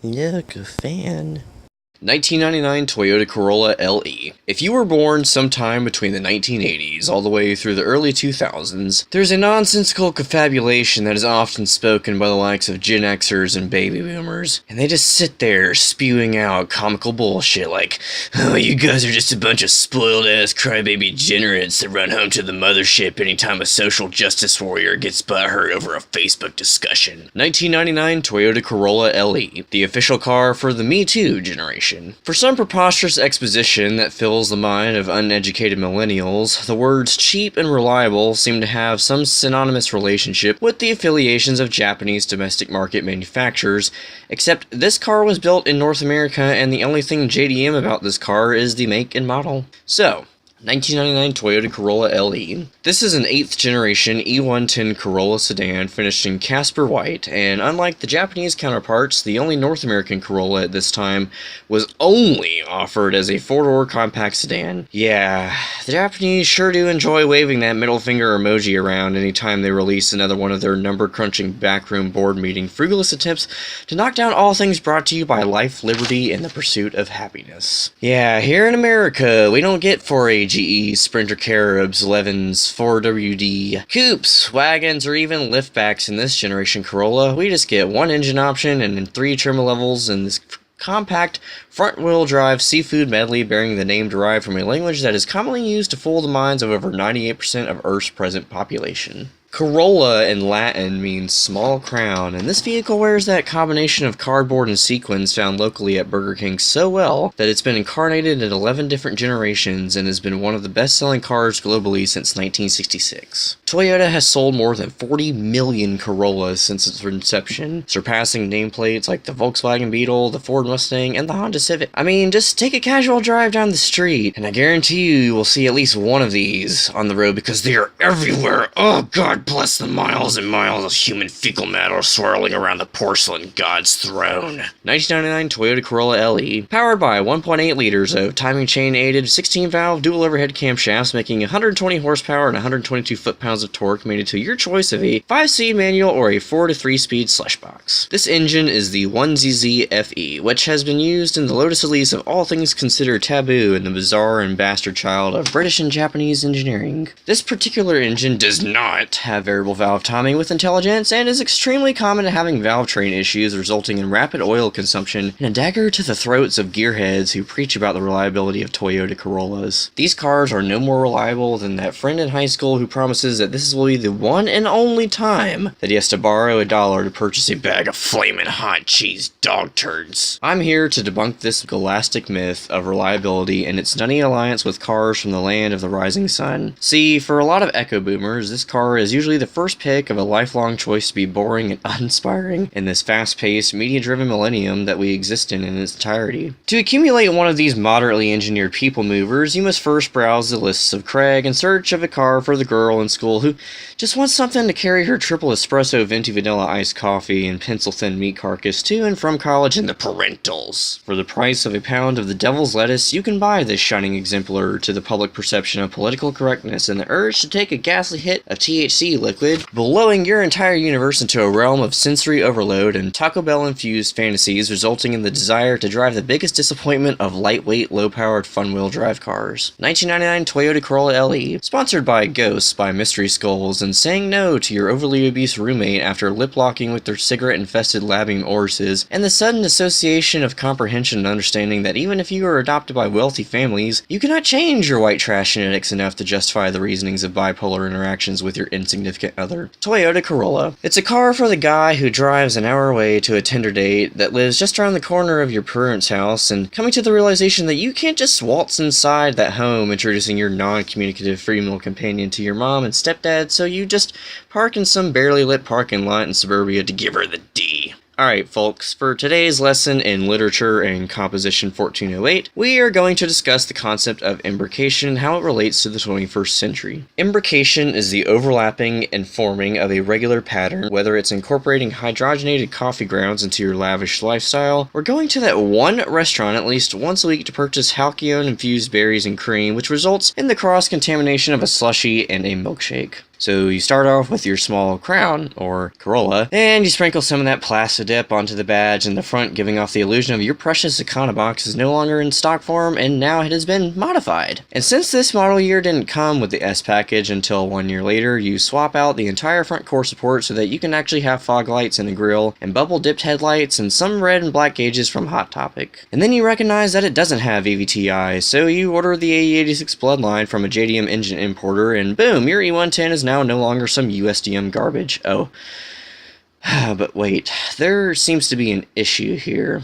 Look, a fan. 1999 Toyota Corolla LE. If you were born sometime between the 1980s all the way through the early 2000s, there's a nonsensical confabulation that is often spoken by the likes of Gen Xers and baby boomers, and they just sit there spewing out comical bullshit like, "Oh, you guys are just a bunch of spoiled-ass crybaby degenerates that run home to the mothership anytime a social justice warrior gets butthurt over a Facebook discussion." 1999 Toyota Corolla LE, the official car for the Me Too generation. For some preposterous exposition that fills the mind of uneducated millennials, the words cheap and reliable seem to have some synonymous relationship with the affiliations of Japanese domestic market manufacturers, except this car was built in North America and the only thing JDM about this car is the make and model. So, 1999 Toyota Corolla LE. This is an 8th generation E110 Corolla sedan finished in Casper White, and unlike the Japanese counterparts, the only North American Corolla at this time was only offered as a 4-door compact sedan. Yeah, the Japanese sure do enjoy waving that middle finger emoji around anytime they release another one of their number-crunching backroom board meeting frugalist attempts to knock down all things brought to you by life, liberty, and the pursuit of happiness. Yeah, here in America, we don't get 4AGE, Sprinter Caribs, 11s, 4WD, coupes, wagons, or even liftbacks in this generation Corolla. We just get one engine option and 3 trim levels in this compact front-wheel drive seafood medley bearing the name derived from a language that is commonly used to fool the minds of over 98% of Earth's present population. Corolla in Latin means small crown, and this vehicle wears that combination of cardboard and sequins found locally at Burger King so well that it's been incarnated in 11 different generations and has been one of the best-selling cars globally since 1966. Toyota has sold more than 40 million Corollas since its inception, surpassing nameplates like the Volkswagen Beetle, the Ford Mustang, and the Honda Civic. I mean, just take a casual drive down the street, and I guarantee you will see at least one of these on the road because they are everywhere. Oh god bless the miles and miles of human fecal matter swirling around the porcelain god's throne. 1999 Toyota Corolla LE, powered by 1.8 liters of timing chain aided 16-valve dual overhead camshafts making 120 horsepower and 122 foot-pounds of torque, made it to your choice of a 5-speed manual or a 4 to 3-speed slush box. This engine is the 1ZZ FE, which has been used in the Lotus Elise of all things considered taboo and the bizarre and bastard child of British and Japanese engineering. This particular engine does not have variable valve timing with intelligence and is extremely common to having valve train issues resulting in rapid oil consumption and a dagger to the throats of gearheads who preach about the reliability of Toyota Corollas. These cars are no more reliable than that friend in high school who promises that this will be the one and only time that he has to borrow $1 to purchase a bag of flaming hot cheese dog turds. I'm here to debunk this scholastic myth of reliability and its nutty alliance with cars from the land of the rising sun. See, for a lot of echo boomers, this car is usually the first pick of a lifelong choice to be boring and uninspiring in this fast-paced, media-driven millennium that we exist in its entirety. To accumulate one of these moderately engineered people movers, you must first browse the lists of Craig in search of a car for the girl in school who just wants something to carry her triple espresso venti vanilla iced coffee and pencil-thin meat carcass to and from college and the parentals. For the price of a pound of the devil's lettuce, you can buy this shining exemplar to the public perception of political correctness and the urge to take a ghastly hit of THC liquid, blowing your entire universe into a realm of sensory overload and Taco Bell-infused fantasies, resulting in the desire to drive the biggest disappointment of lightweight, low-powered, fun-wheel drive cars. 1999 Toyota Corolla LE, sponsored by Ghosts by Mystery Skulls, and saying no to your overly obese roommate after lip-locking with their cigarette-infested labbing orises, and the sudden association of comprehension and understanding that even if you are adopted by wealthy families, you cannot change your white trash genetics enough to justify the reasonings of bipolar interactions with your insignificant other. Toyota Corolla. It's a car for the guy who drives an hour away to a Tinder date that lives just around the corner of your parents' house and coming to the realization that you can't just waltz inside that home introducing your non-communicative female companion to your mom and stepdad, so you just park in some barely lit parking lot in suburbia to give her the D. Alright folks, for today's lesson in Literature and Composition 1408, we are going to discuss the concept of imbrication and how it relates to the 21st century. Imbrication is the overlapping and forming of a regular pattern, whether it's incorporating hydrogenated coffee grounds into your lavish lifestyle, or going to that one restaurant at least once a week to purchase halcyon-infused berries and cream, which results in the cross-contamination of a slushie and a milkshake. So you start off with your small Crown, or Corolla, and you sprinkle some of that Plastidip onto the badge in the front, giving off the illusion of your precious Econobox is no longer in stock form and now it has been modified. And since this model year didn't come with the S package until 1 year later, you swap out the entire front core support so that you can actually have fog lights in the grille and bubble dipped headlights and some red and black gauges from Hot Topic. And then you recognize that it doesn't have EVTI, so you order the AE86 Bloodline from a JDM engine importer and boom, your E110 is now no longer some USDM garbage. Oh. But wait, there seems to be an issue here.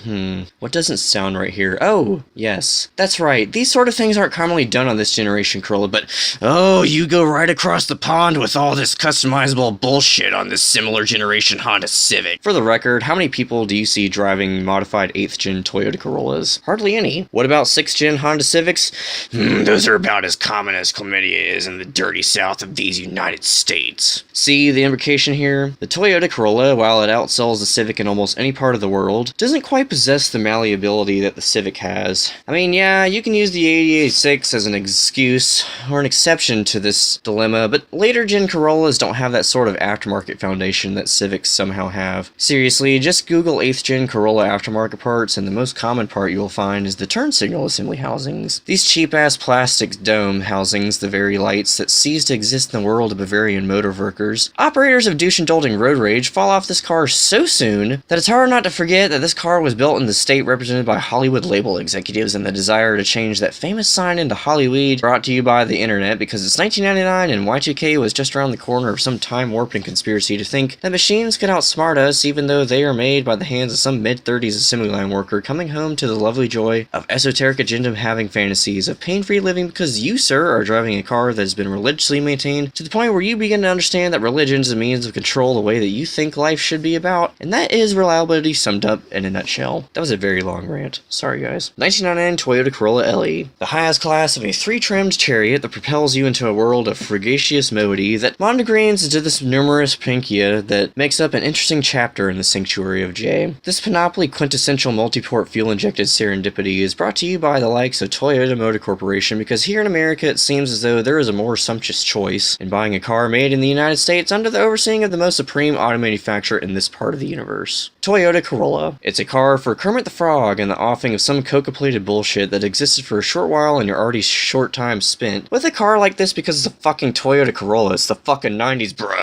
What doesn't sound right here? Oh, yes, that's right. These sort of things aren't commonly done on this generation Corolla, but oh, you go right across the pond with all this customizable bullshit on this similar generation Honda Civic. For the record, how many people do you see driving modified 8th gen Toyota Corollas? Hardly any. What about 6th gen Honda Civics? Those are about as common as chlamydia is in the dirty south of these United States. See the implication here? The Toyota Corolla, while it outsells the Civic in almost any part of the world, doesn't quite possess the malleability that the Civic has. I mean, yeah, you can use the 86 as an excuse, or an exception to this dilemma, but later gen Corollas don't have that sort of aftermarket foundation that Civics somehow have. Seriously, just Google 8th gen Corolla aftermarket parts, and the most common part you will find is the turn signal assembly housings. These cheap-ass plastic dome housings, the very lights that cease to exist in the world of Bavarian motor workers. Operators of douche indulging road rage fall off this car so soon that it's hard not to forget that this car was built in the state represented by Hollywood label executives and the desire to change that famous sign into Hollyweed, brought to you by the internet because it's 1999 and Y2K was just around the corner of some time-warping conspiracy to think that machines could outsmart us even though they are made by the hands of some mid-30s assembly line worker coming home to the lovely joy of esoteric agenda-having fantasies of pain-free living because you, sir, are driving a car that has been religiously maintained to the point where you begin to understand that religion is a means of control the way that you think life should be about, and that is reliability summed up in a nutshell. That was a very long rant. Sorry, guys. 1999 Toyota Corolla LE. The highest class of a 3-trimmed chariot that propels you into a world of fragacious moiety that monogreens into this numerous Pinkia that makes up an interesting chapter in the sanctuary of J. This panoply quintessential multi-port fuel-injected serendipity is brought to you by the likes of Toyota Motor Corporation because here in America it seems as though there is a more sumptuous choice in buying a car made in the United States under the overseeing of the most supreme auto manufacturer in this part of the universe. Toyota Corolla. It's a car for Kermit the Frog and the offing of some coca-plated bullshit that existed for a short while in your already short time spent with a car like this because it's a fucking Toyota Corolla. It's the fucking 90s, bro.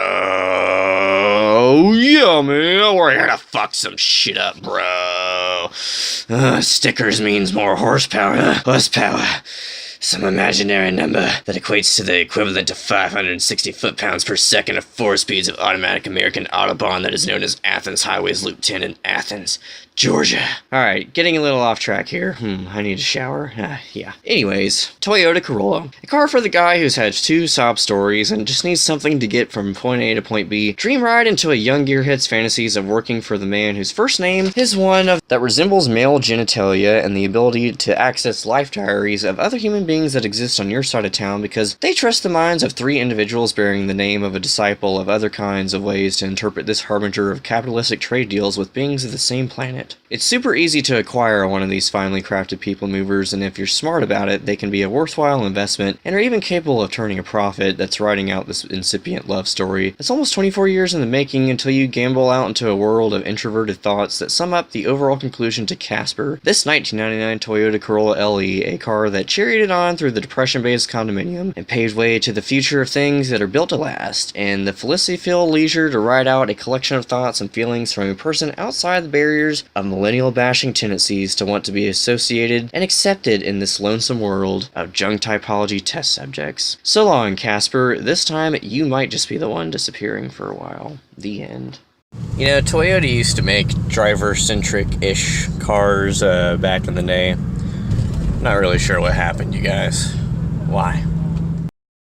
Yeah, man. We're here to fuck some shit up, bro. Stickers means more horsepower. Some imaginary number that equates to the equivalent of 560 foot-pounds per second of 4 speeds of automatic American Autobahn that is known as Athens Highways Loop 10 in Athens, Georgia. Alright, getting a little off track here. I need a shower. Yeah. Anyways, Toyota Corolla. A car for the guy who's had 2 sob stories and just needs something to get from point A to point B. Dream ride into a young gearhead's fantasies of working for the man whose first name is one of that resembles male genitalia and the ability to access life diaries of other human beings that exist on your side of town because they trust the minds of 3 individuals bearing the name of a disciple of other kinds of ways to interpret this harbinger of capitalistic trade deals with beings of the same planet. It's super easy to acquire one of these finely crafted people movers, and if you're smart about it, they can be a worthwhile investment and are even capable of turning a profit that's riding out this incipient love story. It's almost 24 years in the making until you gamble out into a world of introverted thoughts that sum up the overall conclusion to Casper. This 1999 Toyota Corolla LE, a car that charioted on through the depression-based condominium and paved way to the future of things that are built to last, and the felicity-filled leisure to ride out a collection of thoughts and feelings from a person outside the barriers of millennial bashing tendencies to want to be associated and accepted in this lonesome world of junk typology test subjects. So long, Casper. This time, you might just be the one disappearing for a while. The end. You know, Toyota used to make driver-centric-ish cars back in the day. Not really sure what happened, you guys. Why?